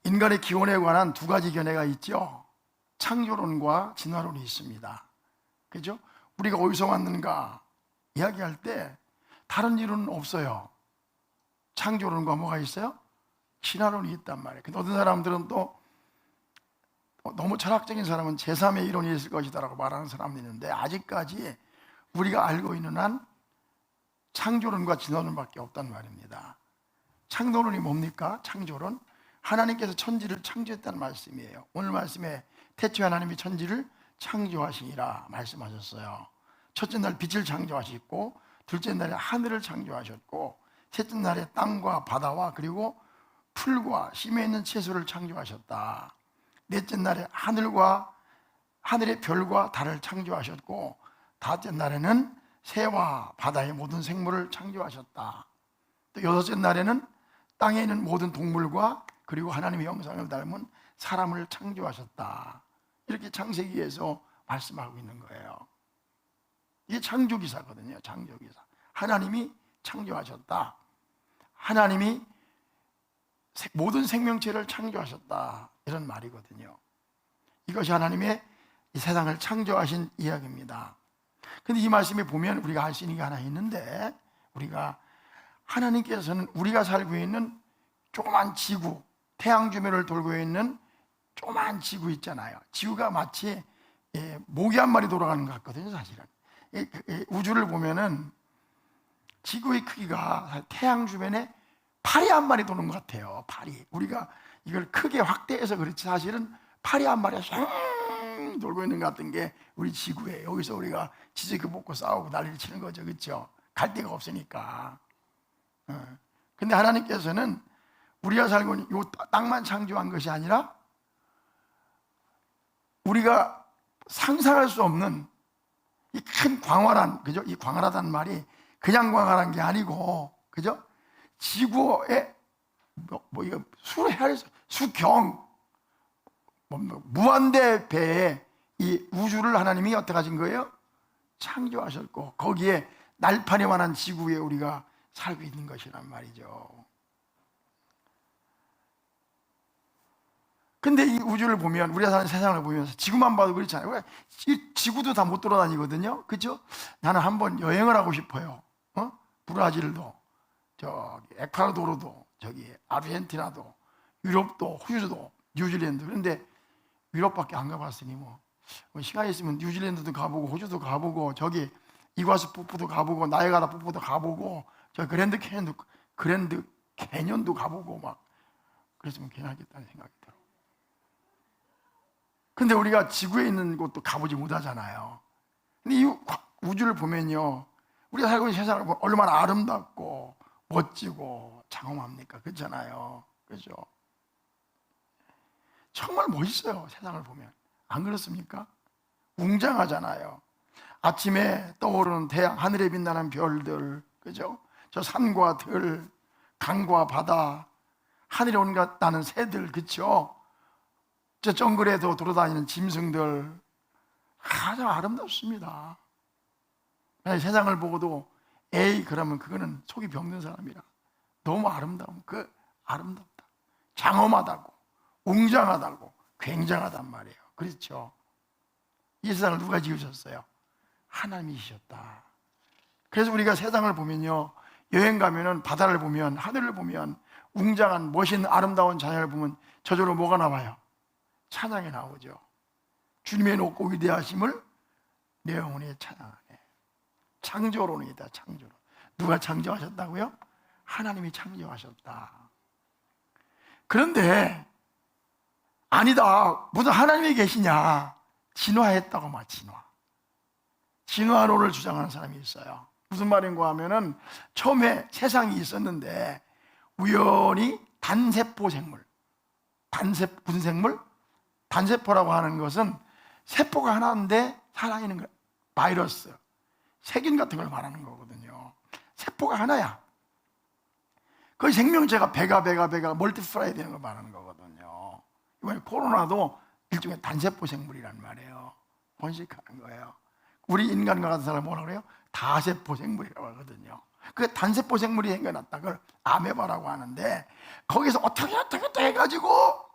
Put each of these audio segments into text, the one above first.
인간의 기원에 관한 두 가지 견해가 있죠. 창조론과 진화론이 있습니다. 그죠? 우리가 어디서 왔는가 이야기할 때 다른 이론은 없어요. 창조론과 뭐가 있어요? 진화론이 있단 말이에요. 근데 어떤 사람들은 또 너무 철학적인 사람은 제3의 이론이 있을 것이다 라고 말하는 사람도 있는데, 아직까지 우리가 알고 있는 한 창조론과 진화론밖에 없단 말입니다. 창조론이 뭡니까? 창조론, 하나님께서 천지를 창조했다는 말씀이에요. 오늘 말씀에 태초에 하나님이 천지를 창조하시니라 말씀하셨어요. 첫째 날 빛을 창조하셨고, 둘째 날에 하늘을 창조하셨고, 셋째 날에 땅과 바다와 그리고 풀과 심에 있는 채소를 창조하셨다. 넷째 날에 하늘의 별과 달을 창조하셨고, 다섯째 날에는 새와 바다의 모든 생물을 창조하셨다. 또 여섯째 날에는 땅에 있는 모든 동물과 그리고 하나님의 형상을 닮은 사람을 창조하셨다. 이렇게 창세기에서 말씀하고 있는 거예요. 이게 창조기사거든요. 창조기사. 하나님이 창조하셨다. 하나님이 모든 생명체를 창조하셨다, 이런 말이거든요. 이것이 하나님의 이 세상을 창조하신 이야기입니다. 근데 이 말씀에 보면 우리가 알 수 있는 게 하나 있는데, 우리가 하나님께서는 우리가 살고 있는 조그만 지구, 태양 주변을 돌고 있는 조그만 지구 있잖아요. 지구가 마치 모기 한 마리 돌아가는 것 같거든요. 사실은 우주를 보면은 지구의 크기가 태양 주변에 파리 한 마리 도는 것 같아요. 파리. 우리가 이걸 크게 확대해서 그렇지, 사실은 파리 한 마리가 슝 돌고 있는 것 같은 게 우리 지구예요. 여기서 우리가 지지고 볶고 싸우고 난리를 치는 거죠. 그렇죠? 갈 데가 없으니까. 근데 하나님께서는 우리가 살고 있는 이 땅만 창조한 것이 아니라 우리가 상상할 수 없는 이 큰 광활한, 그죠? 이 광활하다는 말이 그냥 광활한 게 아니고, 그죠? 지구에 이거 수경 무한대 배의 이 우주를 하나님이 어떻게 하신 거예요? 창조하셨고, 거기에 날파리만한 지구에 우리가 살고 있는 것이란 말이죠. 근데 이 우주를 보면, 우리가 사는 세상을 보면서 지구만 봐도 그렇잖아요. 지구도 다 못 돌아다니거든요. 그렇죠? 나는 한번 여행을 하고 싶어요. 브라질도, 저기 에콰도르도, 저기 아르헨티나도, 유럽도, 호주도, 뉴질랜드. 그런데 유럽밖에 안 가봤으니 뭐 시간이 있으면 뉴질랜드도 가보고, 호주도 가보고, 저기 이과수 폭포도 가보고, 나이아가라 폭포도 가보고, 저 그랜드 캐년도 가보고 막 그랬으면 괜찮겠다는 생각이 들어. 근데 우리가 지구에 있는 곳도 가보지 못하잖아요. 근데 이 우주를 보면요, 우리가 살고 있는 세상을 보면 얼마나 아름답고 멋지고 장엄합니까? 그렇잖아요. 그죠? 정말 멋있어요. 세상을 보면. 안 그렇습니까? 웅장하잖아요. 아침에 떠오르는 태양, 하늘에 빛나는 별들, 그죠? 저 산과 들, 강과 바다, 하늘에 온갖 나는 새들, 그쵸? 저 정글에도 돌아다니는 짐승들, 아주 아름답습니다. 세상을 보고도 에이, 그러면 그거는 속이 병든 사람이라. 너무 아름다움, 아름답다, 장엄하다고, 웅장하다고, 굉장하단 말이에요. 그렇죠? 이 세상을 누가 지으셨어요? 하나님이셨다. 그래서 우리가 세상을 보면요, 여행 가면은 바다를 보면, 하늘을 보면, 웅장한 멋있는 아름다운 자연을 보면 저절로 뭐가 나와요? 찬양이 나오죠. 주님의 높고 위대하심을 내 영혼이 찬양하네. 창조론이다. 창조론. 누가 창조하셨다고요? 하나님이 창조하셨다. 그런데 아니다, 무슨 하나님이 계시냐? 진화했다고 막 진화론을 주장하는 사람이 있어요. 무슨 말인가 하면은, 처음에 세상이 있었는데 우연히 단세포 생물, 무슨 생물? 단세포라고 하는 것은 세포가 하나인데 살아있는 거, 바이러스, 세균 같은 걸 말하는 거거든요. 세포가 하나야. 그 생명체가 배가 멀티플라이 되는 걸 말하는 거거든요. 이번에 코로나도 일종의 단세포 생물이란 말이에요. 번식하는 거예요. 우리 인간과 같은 사람을 뭐라 그래요? 다세포 생물이라고 하거든요. 그 단세포 생물이 생겨났다, 그걸 아메바라고 하는데, 거기서 어떻게 해가지고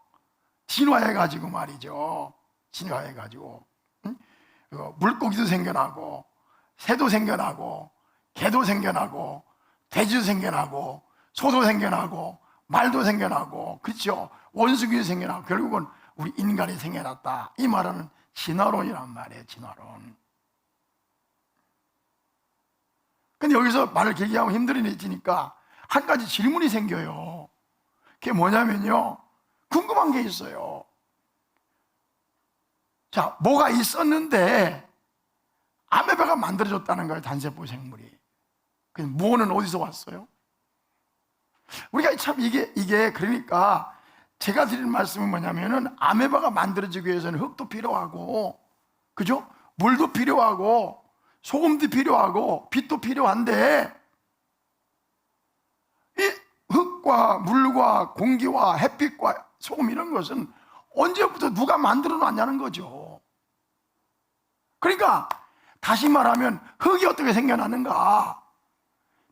진화해가지고 말이죠. 진화해가지고 물고기도 생겨나고 새도 생겨나고 개도 생겨나고 돼지도 생겨나고 소도 생겨나고 말도 생겨나고, 그렇죠? 원숭이도 생겨나고 결국은 우리 인간이 생겨났다. 이 말은 진화론이란 말이에요. 진화론. 근데 여기서 말을 길게 하면 힘들어지니까 한 가지 질문이 생겨요. 그게 뭐냐면요, 궁금한 게 있어요. 자, 뭐가 있었는데 아메바가 만들어졌다는 거예요. 단세포 생물이. 그럼 무는 어디서 왔어요? 우리가 참 이게 그러니까 제가 드리는 말씀은 뭐냐면은, 아메바가 만들어지기 위해서는 흙도 필요하고, 그죠? 물도 필요하고 소금도 필요하고 빛도 필요한데, 이 흙과 물과 공기와 햇빛과 소금 이런 것은 언제부터 누가 만들어 놨냐는 거죠. 그러니까 다시 말하면 흙이 어떻게 생겨났는가,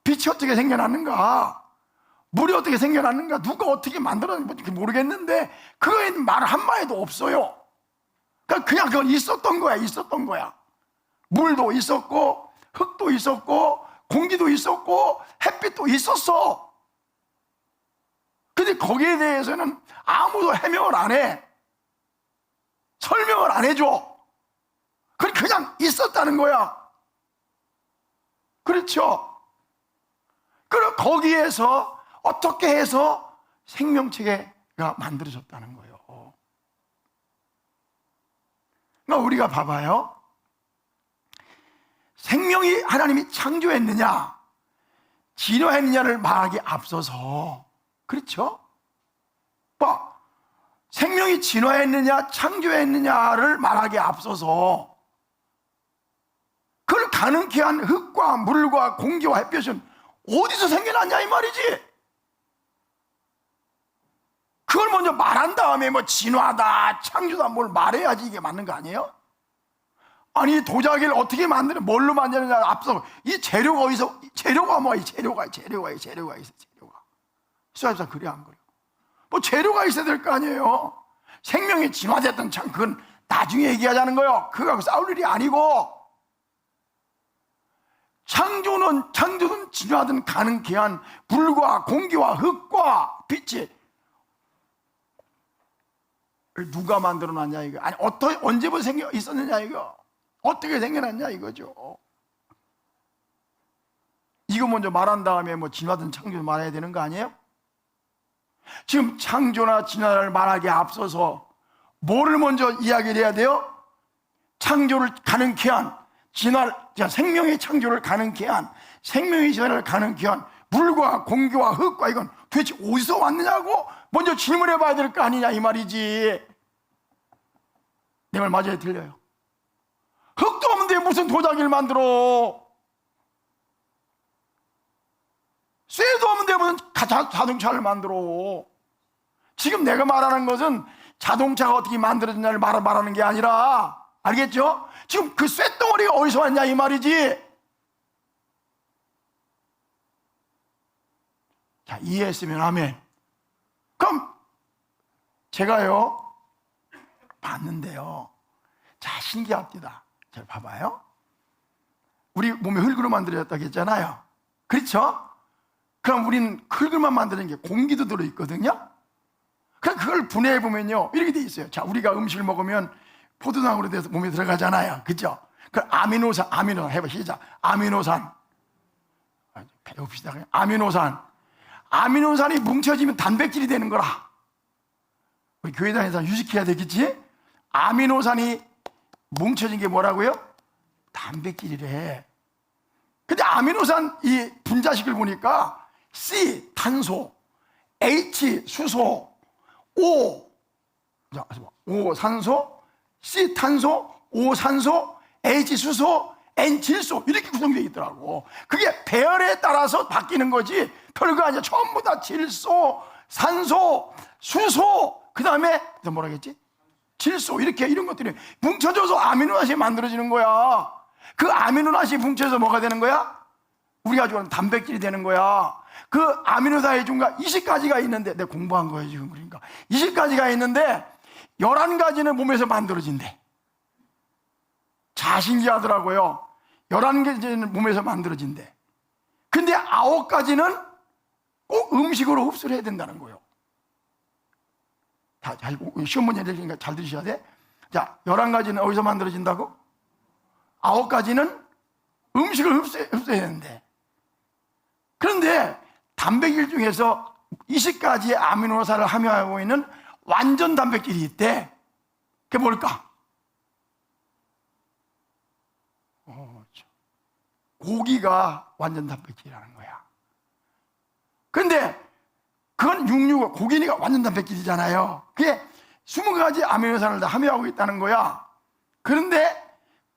빛이 어떻게 생겨났는가, 물이 어떻게 생겨났는가, 누가 어떻게 만들었는지 모르겠는데 그거에 말 한마디도 없어요. 그냥 그건 있었던 거야. 있었던 거야. 물도 있었고 흙도 있었고 공기도 있었고 햇빛도 있었어. 근데 거기에 대해서는 아무도 해명을 안 해. 설명을 안 해줘. 그냥 있었다는 거야. 그렇죠? 그럼 거기에서 어떻게 해서 생명체가 만들어졌다는 거예요. 그러니까 우리가 봐봐요. 생명이 하나님이 창조했느냐 진화했느냐를 말하기 앞서서, 그렇죠? 생명이 진화했느냐 창조했느냐를 말하기 앞서서 그걸 가능케 한 흙과 물과 공기와 햇볕은 어디서 생겨났냐 이 말이지. 그걸 먼저 말한 다음에 뭐 진화다 창조다 뭘 말해야지 이게 맞는 거 아니에요? 아니, 도자기를 어떻게 만드냐, 뭘로 만드느냐 앞서 이 재료가 어디서, 재료가 뭐야? 이 재료가 있어. 재료가 수학에서 그래 안 그래요? 뭐 재료가 있어야 될 거 아니에요? 생명이 진화됐던 참 그건 나중에 얘기하자는 거예요. 그거하고 싸울 일이 아니고, 창조는 진화든 가능케 한 물과 공기와 흙과 빛이 누가 만들어 놨냐 이거. 아니, 언제부터 생겨 있었느냐 이거. 어떻게 생겨났냐 이거죠. 이거 먼저 말한 다음에 뭐 진화든 창조든 말해야 되는 거 아니에요? 지금 창조나 진화를 말하기에 앞서서 뭐를 먼저 이야기를 해야 돼요? 창조를 가능케 한 생명의 창조를 가능케 한, 생명의 진화를 가능케 한 물과 공기와 흙과, 이건 도대체 어디서 왔느냐고 먼저 질문해 봐야 될 거 아니냐 이 말이지. 내 말 맞아요? 들려요? 흙도 없는데 무슨 도자기를 만들어? 쇠도 없는데 무슨 자동차를 만들어? 지금 내가 말하는 것은 자동차가 어떻게 만들어졌냐를 말하는 게 아니라, 알겠죠? 지금 그 쇠덩어리가 어디서 왔냐 이 말이지. 자, 이해했으면 아멘. 그럼 제가요 봤는데요, 자, 신기합니다. 잘 봐봐요. 우리 몸에 흙으로 만들어졌다고 했잖아요. 그렇죠? 그럼 우리는 흙을만 만드는 게 공기도 들어있거든요. 그럼 그걸 분해해보면요 이렇게 돼 있어요. 자, 우리가 음식을 먹으면 포도당으로 돼서 몸에 들어가잖아요. 그렇죠? 그 아미노산 해봐, 시작. 아미노산. 배웁시다. 아미노산이 뭉쳐지면 단백질이 되는 거라. 우리 교회 다니면서 유식해야 되겠지? 아미노산이 뭉쳐진 게 뭐라고요? 단백질이래. 근데 아미노산 이 분자식을 보니까 C 탄소, H 수소, O 산소, C 탄소, O 산소, H 수소, N 질소, 이렇게 구성되어 있더라고. 그게 배열에 따라서 바뀌는 거지 별거 아니야. 전부 다 질소, 산소, 수소, 그 다음에 뭐라겠지? 질소, 이런 것들이 뭉쳐져서 아미노아sid이 만들어지는 거야. 그 아미노아sid이 뭉쳐져서 뭐가 되는 거야? 우리가 좋아하는 단백질이 되는 거야. 그 아미노아sid 중간 20가지가 있는데, 내가 공부한 거예요 지금. 그러니까 20가지가 있는데 11가지는 몸에서 만들어진대. 자, 신기하더라고요. 11가지는 몸에서 만들어진대. 근데 9가지는 꼭 음식으로 흡수를 해야 된다는 거예요. 시험 문제 내니까 잘 들으셔야 돼. 자, 11가지는 어디서 만들어진다고? 9가지는 음식을 흡수해야 되는데. 그런데 단백질 중에서 20가지의 아미노산을 함유하고 있는 완전 단백질이 있대. 그게 뭘까? 고기가 완전 단백질이라는 거야. 근데 그건 육류고 고기니까 완전 단백질이잖아요. 그게 20가지 아미노산을 다 함유하고 있다는 거야. 그런데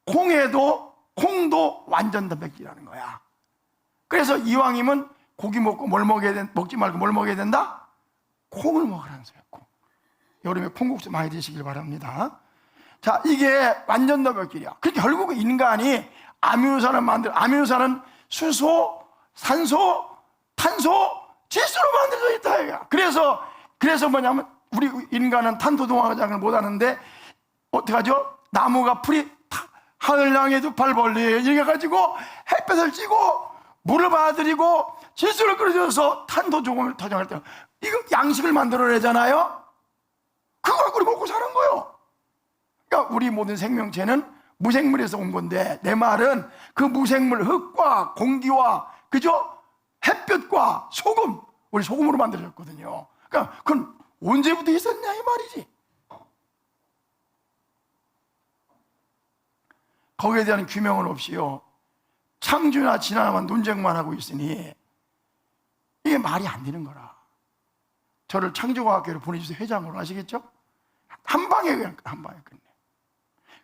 콩도 완전 단백질이라는 거야. 그래서 이왕이면 고기 먹고 먹지 말고 뭘 먹어야 된다? 콩을 먹으라는 소리야. 콩. 여름에 콩국수 많이 드시길 바랍니다. 자, 이게 완전 단백질이야. 그러니까 결국 인간이 아미노산은 수소, 산소, 탄소, 질소로 만들어져 있다 이거야. 그래서 뭐냐면 우리 인간은 탄소동화장을 못 하는데 어떡하죠? 나무가 풀이 하늘 향해 두 팔 벌리 이렇게 가지고 햇볕을 찌고 물을 받아들이고 질소를 끌어줘서 탄소 조금을 터정할 때 이거 양식을 만들어내잖아요. 그걸 우리 먹고 사는 거예요. 그러니까 우리 모든 생명체는 무생물에서 온 건데, 내 말은 그 무생물 흙과 공기와 그죠? 햇볕과 소금, 우리 소금으로 만들어졌거든요. 그러니까 그건 언제부터 있었냐 이 말이지. 거기에 대한 규명은 없이요, 창조나 진화만 논쟁만 하고 있으니 이게 말이 안 되는 거라. 저를 창조과학계로 보내주세요. 회장으로. 아시겠죠? 한 방에 끝내.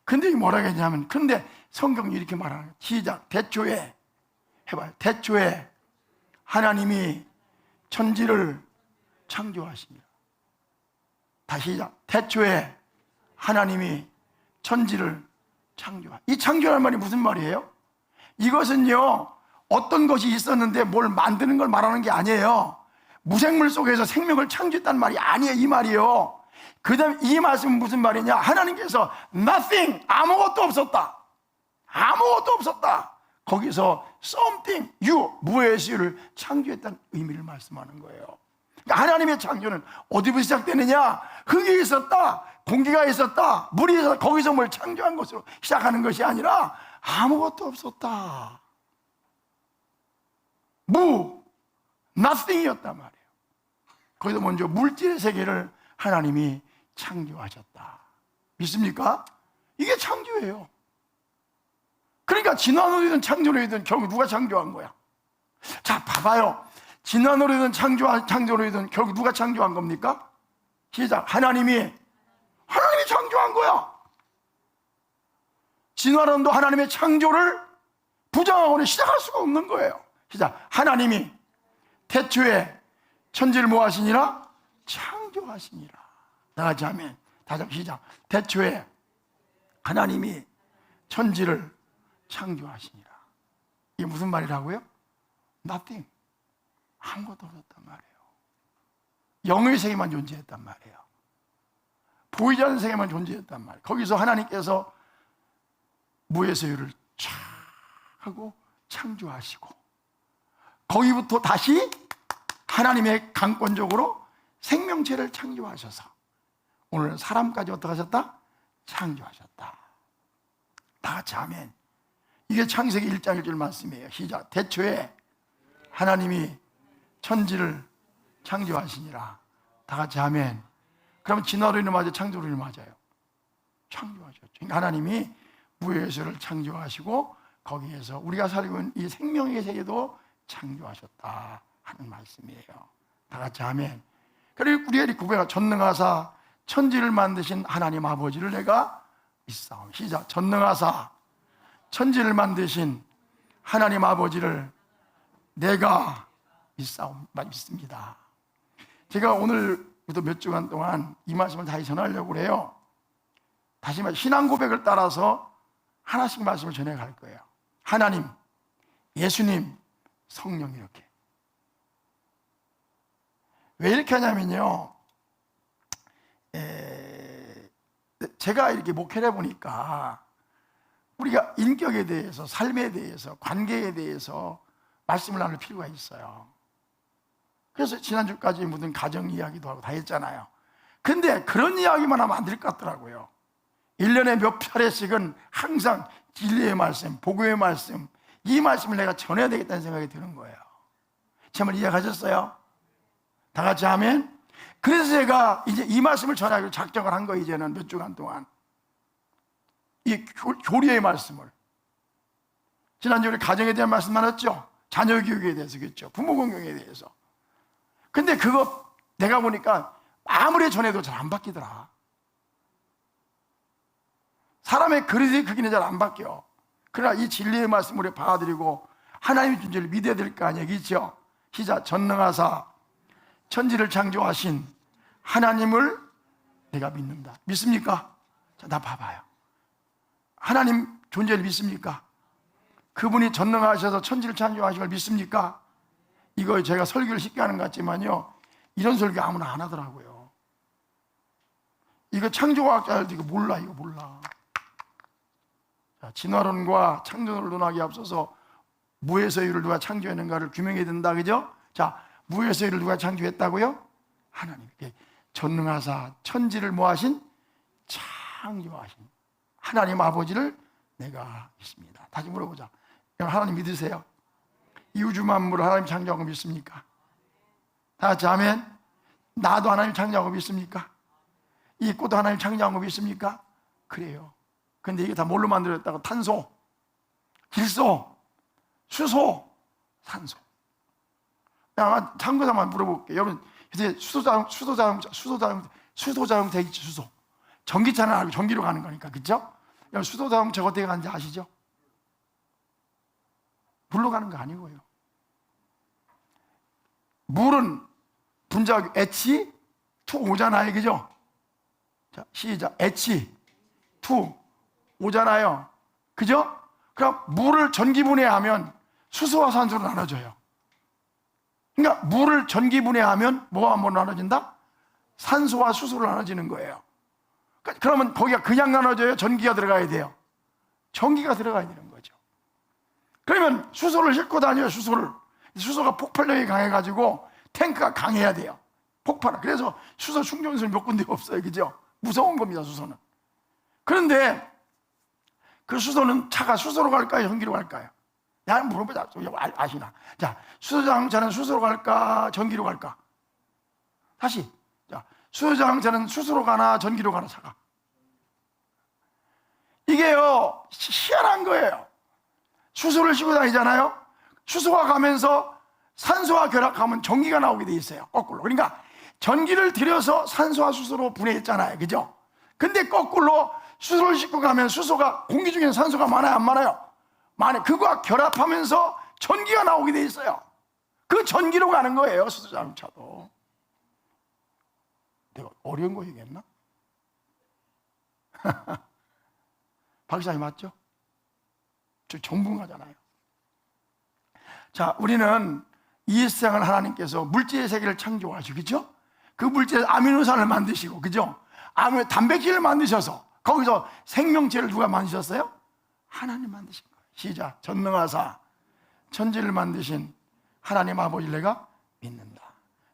근데 이게 뭐라고 했냐면, 근데 성경이 이렇게 말하는 거예요. 시작. 태초에 해봐요. 태초에 하나님이 천지를 창조하십니다. 다시 시작. 태초에 하나님이 천지를 창조하십니다. 이 창조라는 말이 무슨 말이에요? 이것은요, 어떤 것이 있었는데 뭘 만드는 걸 말하는 게 아니에요. 무생물 속에서 생명을 창조했다는 말이 아니에요. 이 말이요. 그 다음에 이 말씀은 무슨 말이냐? 하나님께서 nothing, 아무것도 없었다. 아무것도 없었다. 거기서 something, 무의 수를 창조했다는 의미를 말씀하는 거예요. 그러니까 하나님의 창조는 어디부터 시작되느냐? 흙이 있었다, 공기가 있었다, 물이 있었다. 거기서 뭘 창조한 것으로 시작하는 것이 아니라 아무것도 없었다. nothing이었단 말이에요. 거기서 먼저 물질의 세계를 하나님이 창조하셨다. 믿습니까? 이게 창조예요. 그러니까 진화론이든 창조론이든 결국 누가 창조한 거야? 자, 봐봐요. 진화론이든 창조론이든 결국 누가 창조한 겁니까? 시작. 하나님이 창조한 거야. 진화론도 하나님의 창조를 부정하고는 시작할 수가 없는 거예요. 시작. 하나님이 태초에 천지를 뭐 하시니라? 창조하시니라. 나같이 하면 다시 시작. 태초에 하나님이 천지를 창조하시니라. 이게 무슨 말이라고요? Nothing. 아무것도 없었단 말이에요. 영의 세계만 존재했단 말이에요. 보이지 않는 세계만 존재했단 말이에요. 거기서 하나님께서 무의 소유를 쫙 하고 창조하시고, 거기부터 다시 하나님의 강권적으로 생명체를 창조하셔서 오늘 사람까지 어떻게 하셨다? 창조하셨다. 다 같이 아멘. 이게 창세기 1장 1절 말씀이에요. 시작. 태초에 하나님이 천지를 창조하시니라. 다 같이 아멘. 그러면 진화론이 맞아요? 창조론이 맞아요? 창조하셨죠. 그러니까 하나님이 무의 수를 창조하시고 거기에서 우리가 살고 있는 이 생명의 세계도 창조하셨다 하는 말씀이에요. 다 같이 아멘. 그리고 우리가 이 고백하 전능하사 천지를 만드신 하나님 아버지를 내가 믿사옵니다. 시작. 전능하사 천지를 만드신 하나님 아버지를 내가 믿습니다. 제가 오늘부터 몇 주간 동안 이 말씀을 다시 전하려고 해요. 다시 말해 신앙 고백을 따라서 하나씩 말씀을 전해갈 거예요. 하나님, 예수님, 성령 이렇게. 왜 이렇게 하냐면요, 제가 이렇게 목회를 해보니까 우리가 인격에 대해서, 삶에 대해서, 관계에 대해서 말씀을 나눌 필요가 있어요. 그래서 지난주까지 무슨 가정 이야기도 하고 다 했잖아요. 근데 그런 이야기만 하면 안 될 것 같더라고요. 1년에 몇 차례씩은 항상 진리의 말씀, 복음의 말씀, 이 말씀을 내가 전해야 되겠다는 생각이 드는 거예요. 제 말 이해하셨어요? 다 같이 하면? 그래서 제가 이제 이 말씀을 전하기로 작정을 한 거예요. 이제는 몇 주간 동안 이 교리의 말씀을. 지난주에 우리 가정에 대한 말씀 나눴죠? 자녀 교육에 대해서, 그랬죠? 부모 공경에 대해서. 근데 그거 내가 보니까 아무리 전해도 잘 안 바뀌더라. 사람의 그릇이 크기는 잘 안 바뀌어. 그러나 이 진리의 말씀을 우리 받아들이고 하나님의 존재를 믿어야 될 거 아니에요, 그렇죠? 시작. 전능하사 천지를 창조하신 하나님을 내가 믿는다. 믿습니까? 자, 나 봐봐요. 하나님 존재를 믿습니까? 그분이 전능하셔서 천지를 창조하신 걸 믿습니까? 이거 제가 설교를 쉽게 하는 것 같지만요, 이런 설교 아무나 안 하더라고요. 이거 창조과학자들도 이거 몰라. 자, 진화론과 창조론을 논하기에 앞서서 무에서 유를 누가 창조했는가를 규명해야 된다, 그죠? 자, 무에서 유를 누가 창조했다고요? 하나님. 전능하사 천지를 뭐하신? 창조하신 하나님 아버지를 내가 믿습니다. 다시 물어보자. 하나님 믿으세요? 이 우주 만물을 하나님 창조한 거 믿습니까? 다 같이 아멘. 나도 하나님 창조한 거 믿습니까? 이 꽃도 하나님 창조한 거 믿습니까? 그래요. 근데 이게 다 뭘로 만들어졌다고? 탄소, 질소, 수소, 산소. 아마 참고서만 물어볼게요. 여러분, 이제 수소자동차 있죠, 수소. 전기차는 알고 전기로 가는 거니까, 그죠? 수소자동차가 어떻게 가는지 아시죠? 물로 가는 거 아니고요. 물은 분자가 H2 오잖아요, 그죠? 자, 시작. H2 오잖아요, 그죠? 그럼 물을 전기분해하면 수소와 산소로 나눠져요. 그러니까 물을 전기분해하면 뭐가 한번 나눠진다? 산소와 수소로 나눠지는 거예요. 그러면 거기가 그냥 나눠져요? 전기가 들어가야 돼요? 전기가 들어가야 되는 거죠. 그러면 수소를 싣고 다녀요. 수소가 폭발력이 강해가지고 탱크가 강해야 돼요. 그래서 수소 충전소는 몇 군데 없어요, 그죠? 무서운 겁니다, 수소는. 그런데 그 수소는 차가 수소로 갈까요, 전기로 갈까요? 야, 물어보자. 아시나? 자, 수소자동차는 수소로 갈까, 전기로 갈까? 다시. 자, 수소자동차는 수소로 가나, 전기로 가나, 차가? 이게요, 희한한 거예요. 수소를 싣고 다니잖아요? 수소가 가면서 산소와 결합하면 전기가 나오게 돼 있어요, 거꾸로. 그러니까 전기를 들여서 산소와 수소로 분해했잖아요, 그죠? 근데 거꾸로 수소를 싣고 가면 수소가, 공기 중에는 산소가 많아요, 안 많아요? 많아요. 그거와 결합하면서 전기가 나오게 돼 있어요. 그 전기로 가는 거예요, 수소자동차도. 내가 어려운 거 얘기했나? 박사님 맞죠? 저 전문가잖아요. 자, 우리는 이 세상을 하나님께서 물질의 세계를 창조하시고, 그죠? 그 물질에서 아미노산을 만드시고, 그죠? 단백질을 만드셔서 거기서 생명체를 누가 만드셨어요? 하나님 만드신 거예요. 시작. 전능하사 천지를 만드신 하나님 아버지를 내가 믿는다.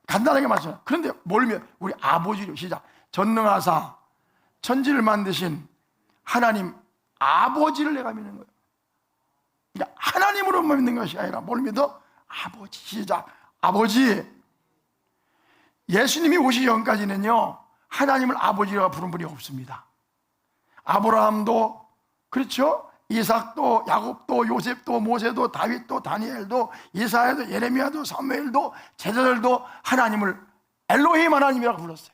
간단하게 말씀해요. 그런데 뭘 믿어요? 우리 아버지로. 시작. 전능하사 천지를 만드신 하나님 아버지를 내가 믿는 거예요. 그러니까 하나님으로만 믿는 것이 아니라 뭘 믿어? 아버지. 시작. 아버지. 예수님이 오시기 전까지는요, 하나님을 아버지라고 부른 분이 없습니다. 아브라함도, 그렇죠? 이삭도, 야곱도, 요셉도, 모세도, 다윗도, 다니엘도, 이사야도, 예레미야도, 사무엘도, 제자들도 하나님을 엘로힘 하나님이라고 불렀어요.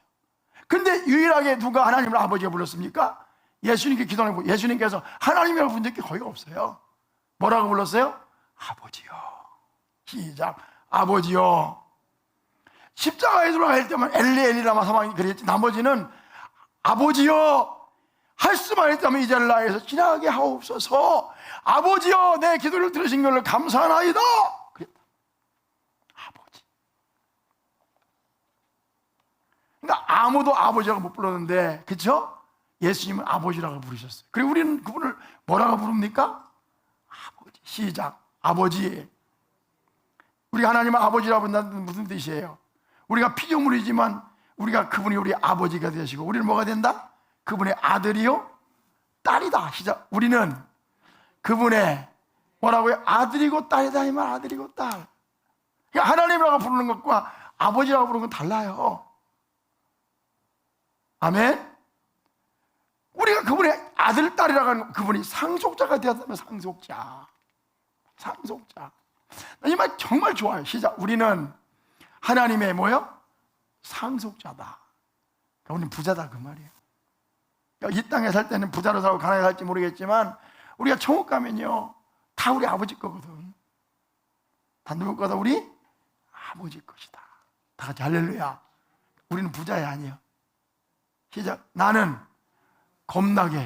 근데 유일하게 누가 하나님을 아버지가 불렀습니까? 예수님께 기도하고, 예수님께서 하나님이라고 부른 적이 거의 없어요. 뭐라고 불렀어요? 아버지요. 시작. 아버지요. 십자가에 들어갈 때만 엘리엘리라마 사망이 그랬지, 나머지는 아버지요, 할 수만 있다면 이 자를 나에서 지나가게 하옵소서. 아버지여, 내 기도를 들으신 것을 감사하나이다. 그랬다. 아버지. 그러니까 아무도 아버지라고 못 불렀는데, 그쵸? 예수님은 아버지라고 부르셨어요. 그리고 우리는 그분을 뭐라고 부릅니까? 아버지. 시작. 아버지. 우리가 하나님을 아버지라고 부른다는 무슨 뜻이에요? 우리가 피조물이지만 우리가 그분이 우리 아버지가 되시고 우리는 뭐가 된다? 그분의 아들이요 딸이다. 시작. 우리는 그분의 뭐라고요? 아들이고 딸이다. 이 말 아들이고 딸. 그러니까 하나님이라고 부르는 것과 아버지라고 부르는 건 달라요. 아멘. 우리가 그분의 아들, 딸이라고 하는 건 그분이 상속자가 되었다면 상속자. 이 말 정말 좋아요. 시작. 우리는 하나님의 뭐요? 상속자다. 그러니까 우리는 부자다 그 말이에요. 그러니까 이 땅에 살 때는 부자로 살고 가난하게 살지 모르겠지만 우리가 천국 가면요 다 우리 아버지 거거든. 다 누구 거다? 우리 아버지 것이다. 다 같이 할렐루야. 우리는 부자야 아니에요. 시작. 나는 겁나게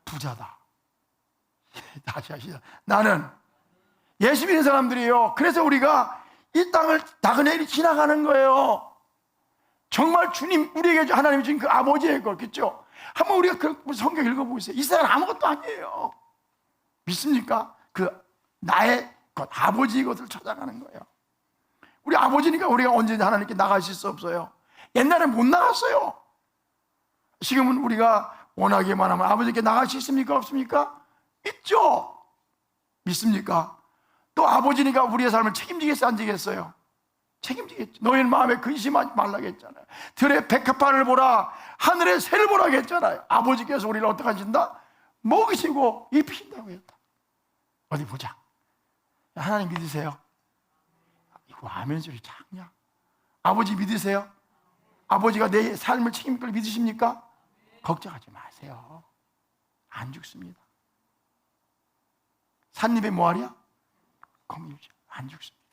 부자다. 다시 하시죠. 나는 예수 믿는 사람들이요. 그래서 우리가 이 땅을 나그네리 지나가는 거예요. 정말 주님, 우리에게 하나님이 주신 그 아버지의 거겠죠. 한번 우리가 그 성경 읽어보세요. 이 세상은 아무것도 아니에요. 믿습니까? 그 나의 것, 아버지의 것을 찾아가는 거예요. 우리 아버지니까 우리가 언제든지 하나님께 나가실 수 없어요. 옛날에 못 나갔어요. 지금은 우리가 원하기만 하면 아버지께 나갈 수 있습니까? 없습니까? 있죠. 믿습니까? 또 아버지니까 우리의 삶을 책임지겠어요? 안 지겠어요? 책임지겠죠. 너희는 마음에 근심하지 말라고 했잖아요. 들의 백합화를 보라, 하늘의 새를 보라고 했잖아요. 아버지께서 우리를 어떻게 하신다? 먹이시고 입히신다고 했다. 어디 보자. 하나님 믿으세요? 이거 아멘 소리 작냐? 아버지 믿으세요? 아버지가 내 삶을 책임질 걸 믿으십니까? 걱정하지 마세요. 안 죽습니다. 삿입에 뭐하랴? 거미유지. 안 죽습니다.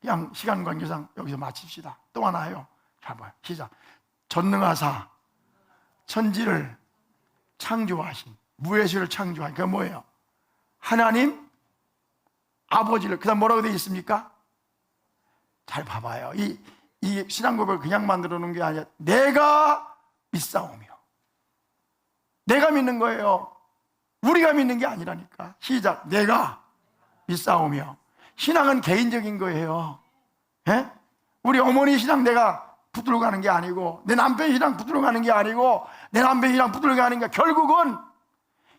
그냥 시간 관계상 여기서 마칩시다. 또 하나요. 잘 봐요. 시작. 전능하사 천지를 창조하신, 무의식을 창조하신, 그게 뭐예요? 하나님 아버지를, 그 다음 뭐라고 되어 있습니까? 잘 봐봐요. 이 신앙 고백을 그냥 만들어 놓은 게 아니라 내가 믿사오며, 내가 믿는 거예요. 우리가 믿는 게 아니라니까. 시작. 내가 믿사오며. 신앙은 개인적인 거예요. 예? 우리 어머니 신앙 내가 붙들고 가는 게 아니고, 내 남편 신앙 붙들고 가는 게 아니고, 내 남편 신앙 붙들고 가는 게 결국은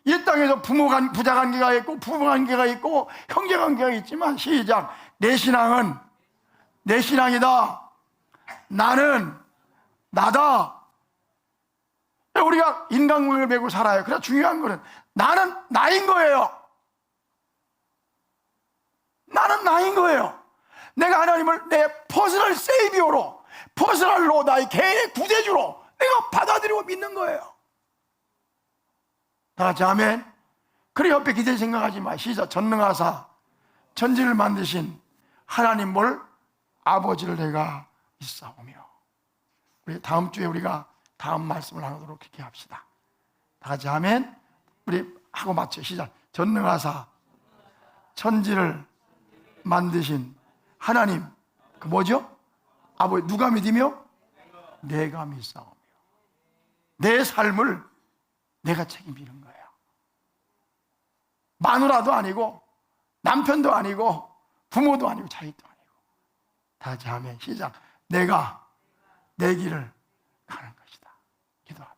이 땅에서 부자 관계가 있고 부부 관계가 있고 형제 관계가 있지만, 시작. 내 신앙은 내 신앙이다. 나는 나다. 우리가 인간관계를 메고 살아요. 그래서 중요한 거는 나는 나인 거예요. 나는 나인 거예요. 내가 하나님을 내 퍼스널 세이비어로, 퍼스널로, 나의 개인의 구세주로 내가 받아들이고 믿는 거예요. 다 같이 아멘. 그래 옆에 기대 생각하지 마. 시작. 전능하사 천지를 만드신 하나님 뭘? 아버지를 내가 믿사오며. 우리 다음 주에 우리가 다음 말씀을 나누도록 그렇게 합시다. 다 같이 아멘. 우리 하고 맞춰. 시작. 전능하사 천지를 만드신 하나님, 그 뭐죠? 아버지. 누가 믿으며? 내가 믿사오며. 내 삶을 내가 책임지는 거예요. 마누라도 아니고 남편도 아니고 부모도 아니고 자식도 아니고. 다 같이 아멘. 시작. 내가 내 길을 가는 것이다. 기도합시다.